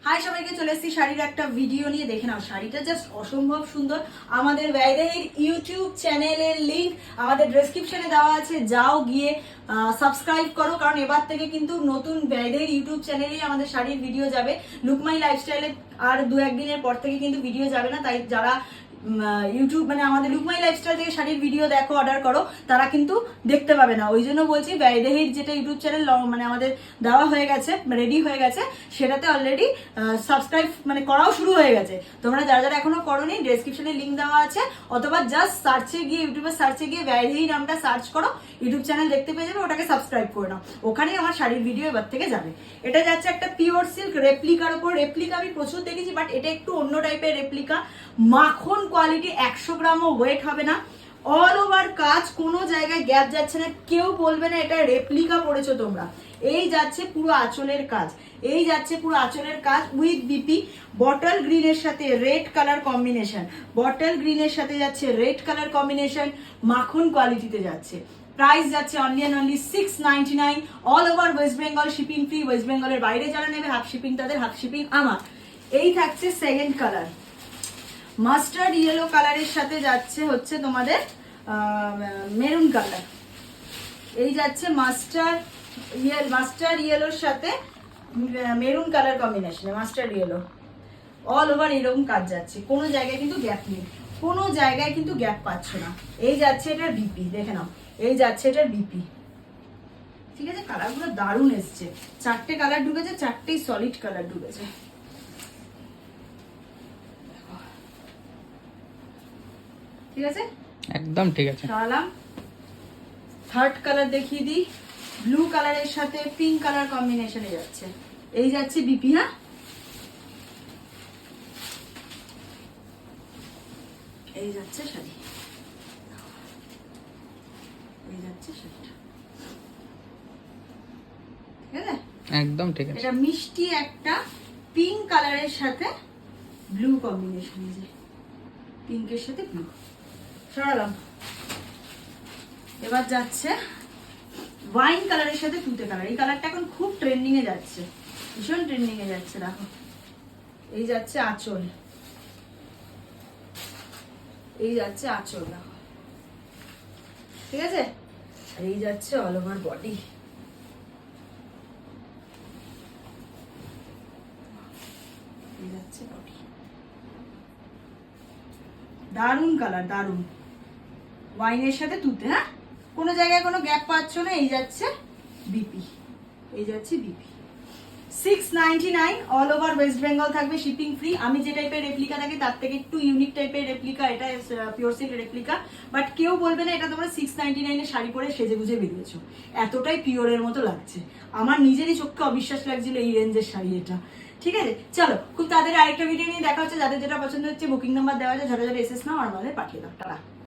High সবাইকে, চলে এসেছি শাড়ির একটা ভিডিও নিয়ে। দেখে নাও, শাড়িটা জাস্ট অসম্ভব সুন্দর। আমাদের ব্যয়দেহীর ইউটিউব চ্যানেলের লিংক আমাদের ডেসক্রিপশনে দেওয়া আছে, যাও গিয়ে সাবস্ক্রাইব করো, কারণ এবার থেকে কিন্তু নতুন ব্যয়দেহীর ইউটিউব চ্যানেলেই আমাদের শাড়ির ভিডিও যাবে। লুকমাই লাইফস্টাইলে আর দু একদিনের পর থেকে কিন্তু ভিডিও যাবে না, তাই যারা ইউটিউব মানে আমাদের লুকমাই লাইফস্টাইল থেকে শাড়ির ভিডিও দেখো, অর্ডার করো, তারা কিন্তু দেখতে পাবে না। ওই জন্য বলছি, ব্যয়দেহীর যেটা ইউটিউব চ্যানেল মানে আমাদের দেওয়া হয়ে গেছে, রেডি হয়ে গেছে, সেটাতে অলরেডি সাবস্ক্রাইব মানে করাও শুরু হয়ে গেছে। তোমরা যারা যারা এখনো করোনি, ডেসক্রিপশনে লিংক দেওয়া আছে, অথবা জাস্ট সার্চে গিয়ে ইউটিউবে সার্চে গিয়ে ব্যয়দেহী নামটা সার্চ করো, ইউটিউব চ্যানেল দেখতে পেয়ে যাবে, ওটাকে সাবস্ক্রাইব করে নাও। ওখানেই আমার শাড়ির ভিডিও এবার থেকে যাবে। এটা যাচ্ছে একটা পিওর সিল্ক রেপ্লিকার উপর। রেপ্লিকা আমি প্রচুর দেখেছি, বাট এটা একটু অন্য টাইপের রেপ্লিকা। মাখন কোয়ালিটি, 100 গ্রামও ওয়েট হবে না। অল ওভার কাজ, কোনো জায়গায় গ্যাপ যাচ্ছে না, কেউ বলবে না এটা রেপ্লিকা পড়েছো তোমরা। এই যাচ্ছে পুরো আঁচলের কাজ, এই যাচ্ছে পুরো আঁচলের কাজ উইথ বিপি। বটল গ্রিনের সাথে রেড কালার কম্বিনেশন, বটল গ্রিনের সাথে যাচ্ছে রেড কালার কম্বিনেশন, মাখন কোয়ালিটিতে যাচ্ছে। প্রাইস যাচ্ছে only and only 699, all over West Bengal, shipping free. West বেঙ্গলের বাইরে যারা নেবে হাফ শিপিং তাদের, হাফ শিপিং আমার। এই থাকছে সেকেন্ড কালার, মাস্টার্ড ইয়েলো কালারের সাথে যাচ্ছে হচ্ছে তোমাদের মেরুন কালার। এই যাচ্ছে মাস্টার্ড ইয়েলোর সাথে মেরুন কালার কম্বিনেশনে, মাস্টার্ড ইয়েলো। অল ওভার এরকম কাজ যাচ্ছে, কোনো জায়গায় কিন্তু গ্যাপ নেই, কোনো জায়গায় কিন্তু গ্যাপ পাচ্ছ না। এই যাচ্ছে এটার বিপি, দেখে নাও, এই যাচ্ছে এটার বিপি। ঠিক আছে, কালারগুলো দারুণ এসছে। 4টে কালার ঢুকেছে, 4টেই সলিড কালার ঢুকেছে। ঠিক আছে, একদম ঠিক আছে। সালাম। থার্ড কালার দেখিয়ে দিই, ব্লু কালারের সাথে পিঙ্ক কালার কম্বিনেশনে যাচ্ছে। এই যাচ্ছে বিপি। হ্যাঁ, এই যাচ্ছে শাড়ি, এই যাচ্ছে শাড়িটা। ঠিক আছে, একদম ঠিক আছে। এটা মিষ্টি একটা পিঙ্ক কালারের সাথে ব্লু কম্বিনেশন, যে পিঙ্কের সাথে ব্লু। সরালাম। এবার যাচ্ছে ওয়াইন কালারের সাথে তুতে কালার। এই কালারটা এখন খুব ট্রেন্ডিং এ যাচ্ছে, ভীষণ ট্রেন্ডিং এ যাচ্ছে। দেখো, এই যাচ্ছে আঁচল, এই যাচ্ছে আঁচল, দেখো। ঠিক আছে, আর এই যাচ্ছে অল ওভার বডি। এই যাচ্ছে বডি, দারুন কালার, দারুন। ওয়াইনের সাথে তুতে। হ্যাঁ, কোনো জায়গায় কোনো গ্যাপ পাচ্ছ না। এই যাচ্ছে বিপি, এই যাচ্ছে BP. 699, all over West Bengal থাকবে, শিপিং ফ্রি। আমি যে টাইপের রেপ্লিকা থাকে তার থেকে একটু ইউনিক টাইপের রেপ্লিকা, এটা পিওর সিল্ক রেপ্লিকা। বাট কেউ বলবে না এটা তোমরা 699 শাড়ি পরে সেজে গুজে বেরিয়েছো, এতটাই পিওরের মতো লাগছে। আমার নিজেরই চোখকে অবিশ্বাস লাগছিল এই রেঞ্জের শাড়ি এটা। ঠিক আছে, চলো খুব তাড়াতাড়ি আরেকটা ভিডিও নিয়ে দেখা হচ্ছে। যাদের যেটা পছন্দ হচ্ছে বুকিং নাম্বার দেওয়া আছে, ঝটাঝট এসএস নাও আর আমাদের পাঠিয়ে দাও। টাটা।